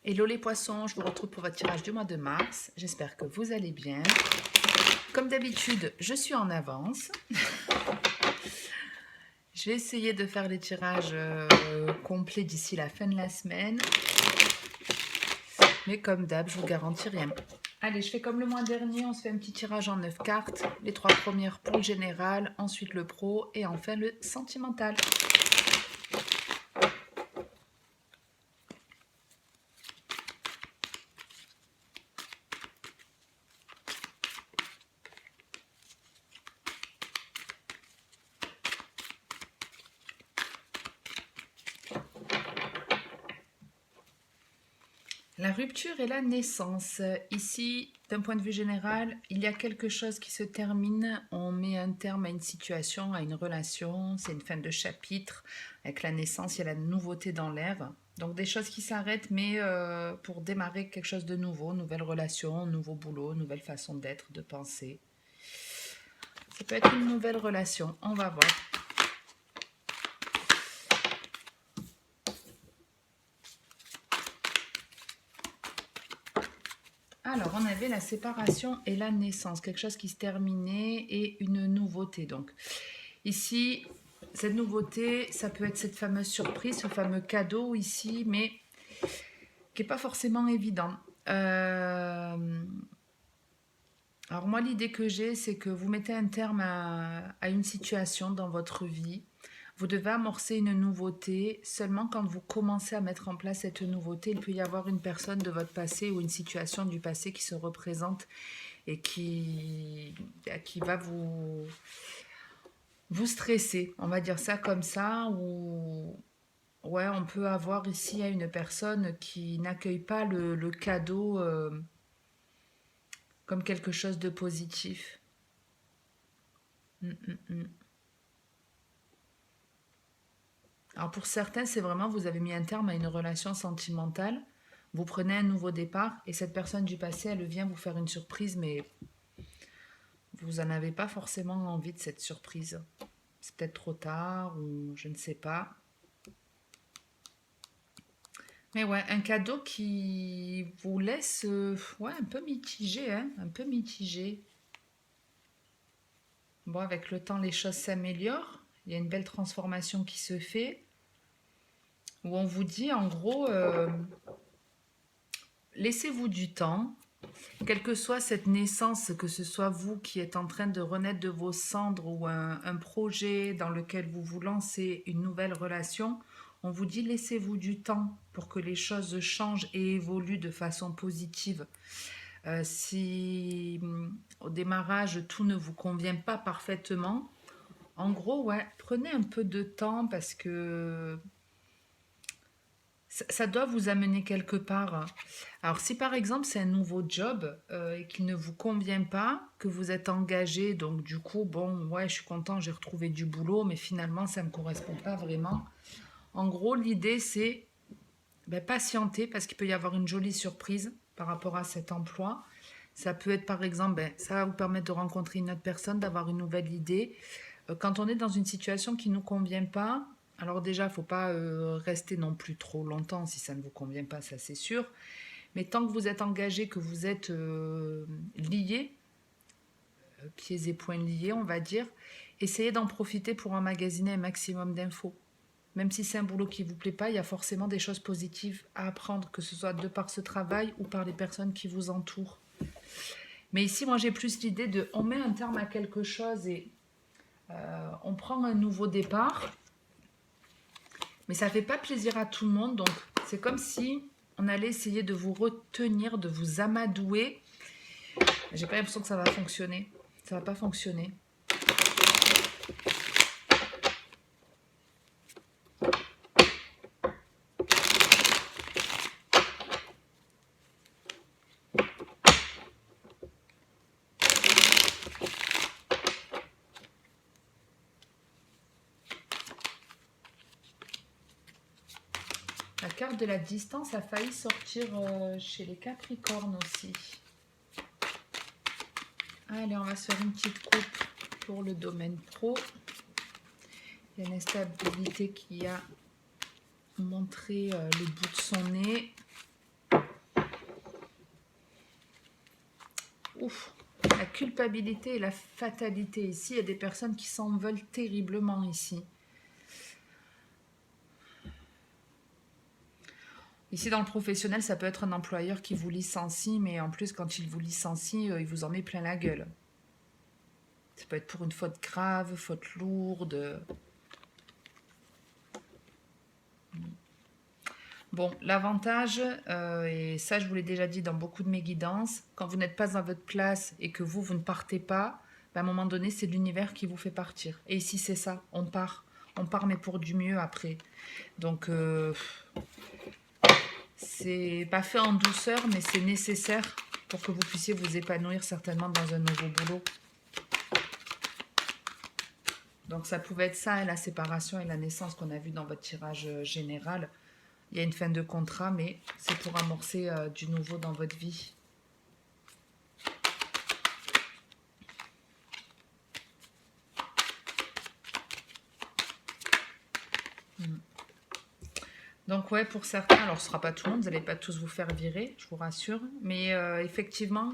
Hello les poissons, je vous retrouve pour votre tirage du mois de mars. J'espère que vous allez bien. Comme d'habitude, je suis en avance. Je vais essayer de faire les tirages complets d'ici la fin de la semaine. Mais comme d'hab, je vous garantis rien. Allez, je fais comme le mois dernier, on se fait un petit tirage en 9 cartes. Les 3 premières pour le général, ensuite le pro et enfin le sentimental. La rupture et la naissance. Ici, d'un point de vue général, il y a quelque chose qui se termine. On met un terme à une situation, à une relation. C'est une fin de chapitre. Avec la naissance, il y a la nouveauté dans l'air. Donc des choses qui s'arrêtent, mais pour démarrer quelque chose de nouveau. Nouvelle relation, nouveau boulot, nouvelle façon d'être, de penser. Ça peut être une nouvelle relation. On va voir. Alors, on avait la séparation et la naissance, quelque chose qui se terminait et une nouveauté. Donc, ici, cette nouveauté, ça peut être cette fameuse surprise, ce fameux cadeau ici, mais qui n'est pas forcément évident. Alors moi, l'idée que j'ai, c'est que vous mettez un terme à une situation dans votre vie. Vous devez amorcer une nouveauté. Seulement quand vous commencez à mettre en place cette nouveauté, il peut y avoir une personne de votre passé ou une situation du passé qui se représente et qui va vous stresser. On va dire ça comme ça. Ou ouais, on peut avoir ici une personne qui n'accueille pas le cadeau comme quelque chose de positif. Alors pour certains, c'est vraiment, vous avez mis un terme à une relation sentimentale, vous prenez un nouveau départ et cette personne du passé, elle vient vous faire une surprise, mais vous n'en avez pas forcément envie de cette surprise. C'est peut-être trop tard ou je ne sais pas. Mais ouais, un cadeau qui vous laisse ouais, un peu mitigé, hein, un peu mitigé. Bon, avec le temps, les choses s'améliorent. Il y a une belle transformation qui se fait. Où on vous dit, en gros, laissez-vous du temps. Quelle que soit cette naissance, que ce soit vous qui êtes en train de renaître de vos cendres ou un projet dans lequel vous vous lancez une nouvelle relation, on vous dit laissez-vous du temps pour que les choses changent et évoluent de façon positive. Si au démarrage tout ne vous convient pas parfaitement, en gros, ouais, prenez un peu de temps parce que ça doit vous amener quelque part. Alors si par exemple c'est un nouveau job et qu'il ne vous convient pas, que vous êtes engagé, donc du coup, bon, ouais, je suis content, j'ai retrouvé du boulot, mais finalement ça ne me correspond pas vraiment. En gros, l'idée c'est patienter parce qu'il peut y avoir une jolie surprise par rapport à cet emploi. Ça peut être par exemple, ça va vous permettre de rencontrer une autre personne, d'avoir une nouvelle idée. Quand on est dans une situation qui ne nous convient pas, alors déjà, il ne faut pas rester non plus trop longtemps si ça ne vous convient pas, ça c'est sûr. Mais tant que vous êtes engagé, que vous êtes lié, pieds et poings liés, on va dire, essayez d'en profiter pour emmagasiner un maximum d'infos. Même si c'est un boulot qui ne vous plaît pas, il y a forcément des choses positives à apprendre, que ce soit de par ce travail ou par les personnes qui vous entourent. Mais ici, moi, j'ai plus l'idée de, on met un terme à quelque chose et on prend un nouveau départ. Mais ça ne fait pas plaisir à tout le monde, donc c'est comme si on allait essayer de vous retenir, de vous amadouer. J'ai pas l'impression que ça va fonctionner. Ça va pas fonctionner. La carte de la distance a failli sortir chez les Capricornes aussi. Allez, on va se faire une petite coupe pour le domaine pro. Il y a l'instabilité qui a montré le bout de son nez. ouf, la culpabilité et la fatalité ici. Il y a des personnes qui s'en veulent terriblement ici. Ici, dans le professionnel, ça peut être un employeur qui vous licencie, mais en plus, quand il vous licencie, il vous en met plein la gueule. Ça peut être pour une faute grave, faute lourde. Bon, l'avantage, et ça je vous l'ai déjà dit dans beaucoup de mes guidances, quand vous n'êtes pas à votre place et que vous ne partez pas, ben, à un moment donné, c'est l'univers qui vous fait partir. Et ici, c'est ça, on part. On part, mais pour du mieux après. Donc, c'est pas fait en douceur, mais c'est nécessaire pour que vous puissiez vous épanouir certainement dans un nouveau boulot. Donc, ça pouvait être ça, la séparation et la naissance qu'on a vu dans votre tirage général. Il y a une fin de contrat, mais c'est pour amorcer du nouveau dans votre vie. Donc ouais, pour certains, alors ce ne sera pas tout le monde, vous n'allez pas tous vous faire virer, je vous rassure. Mais effectivement,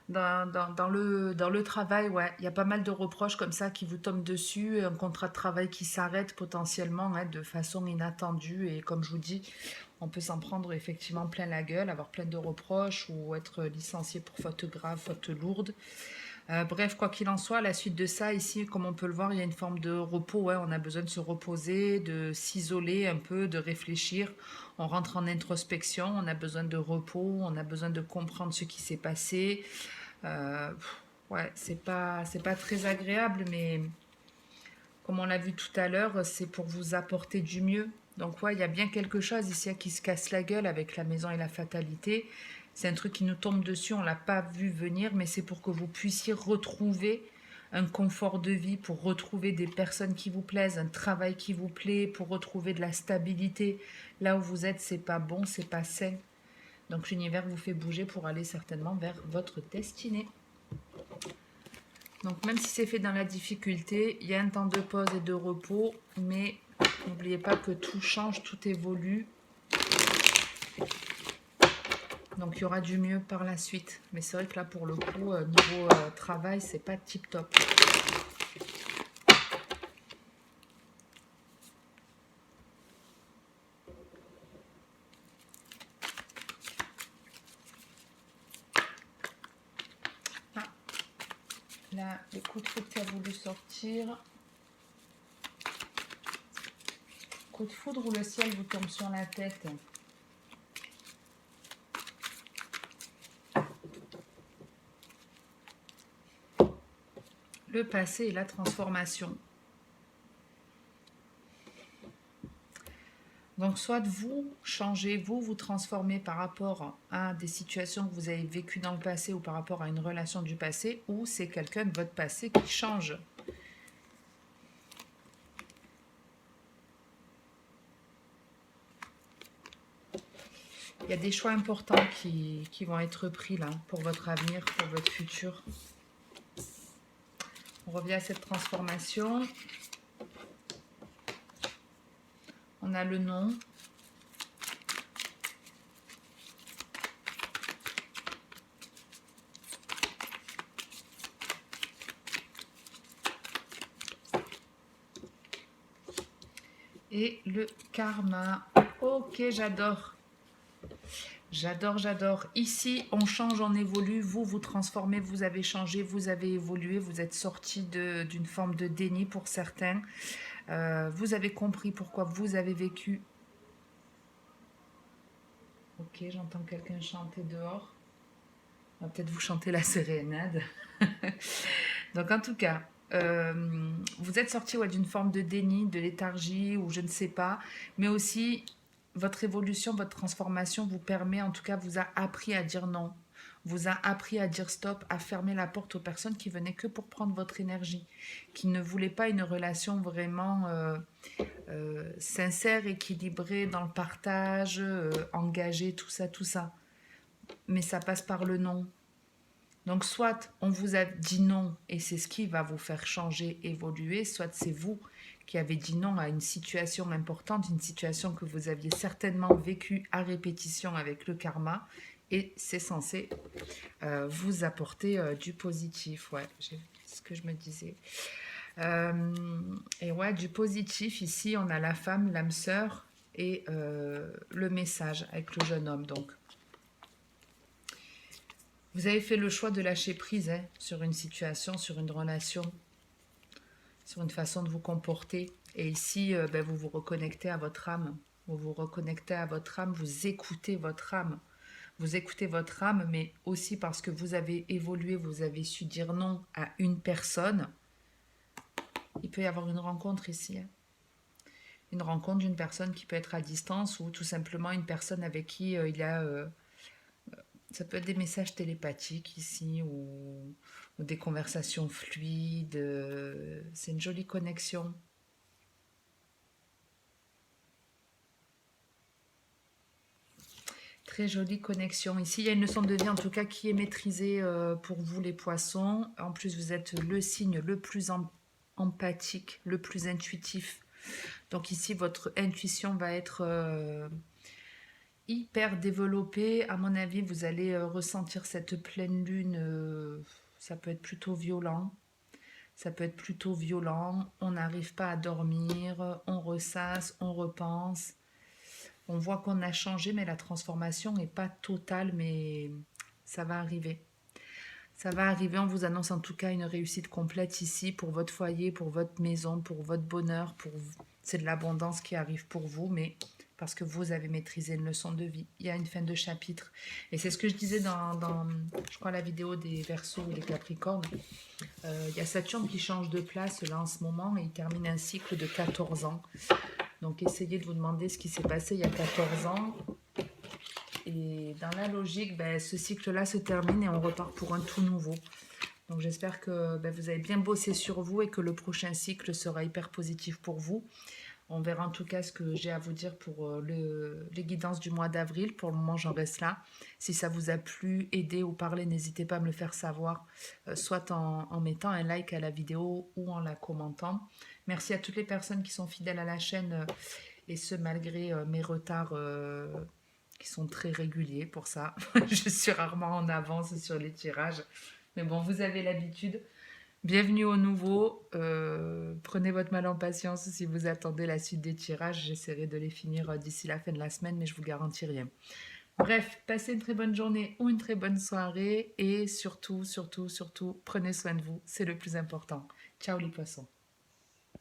dans le travail, ouais, il y a pas mal de reproches comme ça qui vous tombent dessus, un contrat de travail qui s'arrête potentiellement de façon inattendue. Et comme je vous dis, on peut s'en prendre effectivement plein la gueule, avoir plein de reproches ou être licencié pour faute grave, faute lourde. Bref, quoi qu'il en soit, la suite de ça, ici, comme on peut le voir, il y a une forme de repos. Ouais, on a besoin de se reposer, de s'isoler un peu, de réfléchir. On rentre en introspection, on a besoin de repos, on a besoin de comprendre ce qui s'est passé. Ouais, c'est pas très agréable, mais comme on l'a vu tout à l'heure, c'est pour vous apporter du mieux. Donc ouais, il y a bien quelque chose ici qui se casse la gueule avec la maison et la fatalité. C'est un truc qui nous tombe dessus, on ne l'a pas vu venir, mais c'est pour que vous puissiez retrouver un confort de vie, pour retrouver des personnes qui vous plaisent, un travail qui vous plaît, pour retrouver de la stabilité. Là où vous êtes, c'est pas bon, c'est pas sain. Donc l'univers vous fait bouger pour aller certainement vers votre destinée. Donc même si c'est fait dans la difficulté, il y a un temps de pause et de repos, mais n'oubliez pas que tout change, tout évolue. Donc il y aura du mieux par la suite. Mais c'est vrai que là pour le coup, niveau travail, c'est pas tip top. Ah, là, le coup de foudre qui a voulu sortir. Coup de foudre ou le ciel vous tombe sur la tête. Le passé et la transformation. Donc soit vous changez, vous transformez par rapport à des situations que vous avez vécues dans le passé ou par rapport à une relation du passé, ou c'est quelqu'un de votre passé qui change. Il y a des choix importants qui vont être pris là pour votre avenir, pour votre futur. On revient à cette transformation. On a le nom. Et le karma. Ok, j'adore. J'adore, j'adore. Ici, on change, on évolue. Vous, vous transformez, vous avez changé, vous avez évolué. Vous êtes sorti d'une forme de déni pour certains. Vous avez compris pourquoi vous avez vécu. Ok, j'entends quelqu'un chanter dehors. On va peut-être vous chanter la sérénade. Donc en tout cas, vous êtes sorti d'une forme de déni, de léthargie ou je ne sais pas, mais aussi votre évolution, votre transformation vous permet, en tout cas, vous a appris à dire non, vous a appris à dire stop, à fermer la porte aux personnes qui venaient que pour prendre votre énergie, qui ne voulaient pas une relation vraiment sincère, équilibrée dans le partage, engagée, tout ça, tout ça. Mais ça passe par le non. Donc soit on vous a dit non et c'est ce qui va vous faire changer, évoluer, soit c'est vous qui avez dit non à une situation importante, une situation que vous aviez certainement vécue à répétition avec le karma et c'est censé vous apporter du positif. Ouais, c'est ce que je me disais. Et ouais, du positif, ici, on a la femme, l'âme sœur et le message avec le jeune homme. Donc, vous avez fait le choix de lâcher prise hein, sur une situation, sur une relation, sur une façon de vous comporter. Et ici, ben, vous vous reconnectez à votre âme. Vous vous reconnectez à votre âme, vous écoutez votre âme. Vous écoutez votre âme, mais aussi parce que vous avez évolué, vous avez su dire non à une personne. Il peut y avoir une rencontre ici. Hein. Une rencontre d'une personne qui peut être à distance ou tout simplement une personne avec qui il y a... ça peut être des messages télépathiques ici ou des conversations fluides. C'est une jolie connexion. Très jolie connexion. Ici, il y a une leçon de vie en tout cas qui est maîtrisée pour vous les poissons. En plus, vous êtes le signe le plus empathique, le plus intuitif. Donc ici, votre intuition va être hyper développée. À mon avis, vous allez ressentir cette pleine lune. Ça peut être plutôt violent. Ça peut être plutôt violent. On n'arrive pas à dormir. On ressasse, on repense. On voit qu'on a changé, mais la transformation n'est pas totale, mais ça va arriver. Ça va arriver, on vous annonce en tout cas une réussite complète ici pour votre foyer, pour votre maison, pour votre bonheur. C'est de l'abondance qui arrive pour vous, mais parce que vous avez maîtrisé une leçon de vie. Il y a une fin de chapitre. Et c'est ce que je disais dans je crois, la vidéo des Verseaux ou des Capricornes. Il y a Saturne qui change de place là en ce moment et il termine un cycle de 14 ans. Donc essayez de vous demander ce qui s'est passé il y a 14 ans. Et dans la logique, ben, ce cycle-là se termine et on repart pour un tout nouveau. Donc j'espère que ben, vous avez bien bossé sur vous et que le prochain cycle sera hyper positif pour vous. On verra en tout cas ce que j'ai à vous dire pour les guidances du mois d'avril. Pour le moment, j'en reste là. Si ça vous a plu, aidé ou parlé, n'hésitez pas à me le faire savoir, soit en mettant un like à la vidéo ou en la commentant. Merci à toutes les personnes qui sont fidèles à la chaîne et ce malgré mes retards qui sont très réguliers pour ça. Je suis rarement en avance sur les tirages. Mais bon, vous avez l'habitude. Bienvenue au nouveau. Prenez votre mal en patience si vous attendez la suite des tirages. J'essaierai de les finir d'ici la fin de la semaine, mais je vous garantis rien. Bref, passez une très bonne journée ou une très bonne soirée. Et surtout, surtout, surtout, prenez soin de vous. C'est le plus important. Ciao les poissons.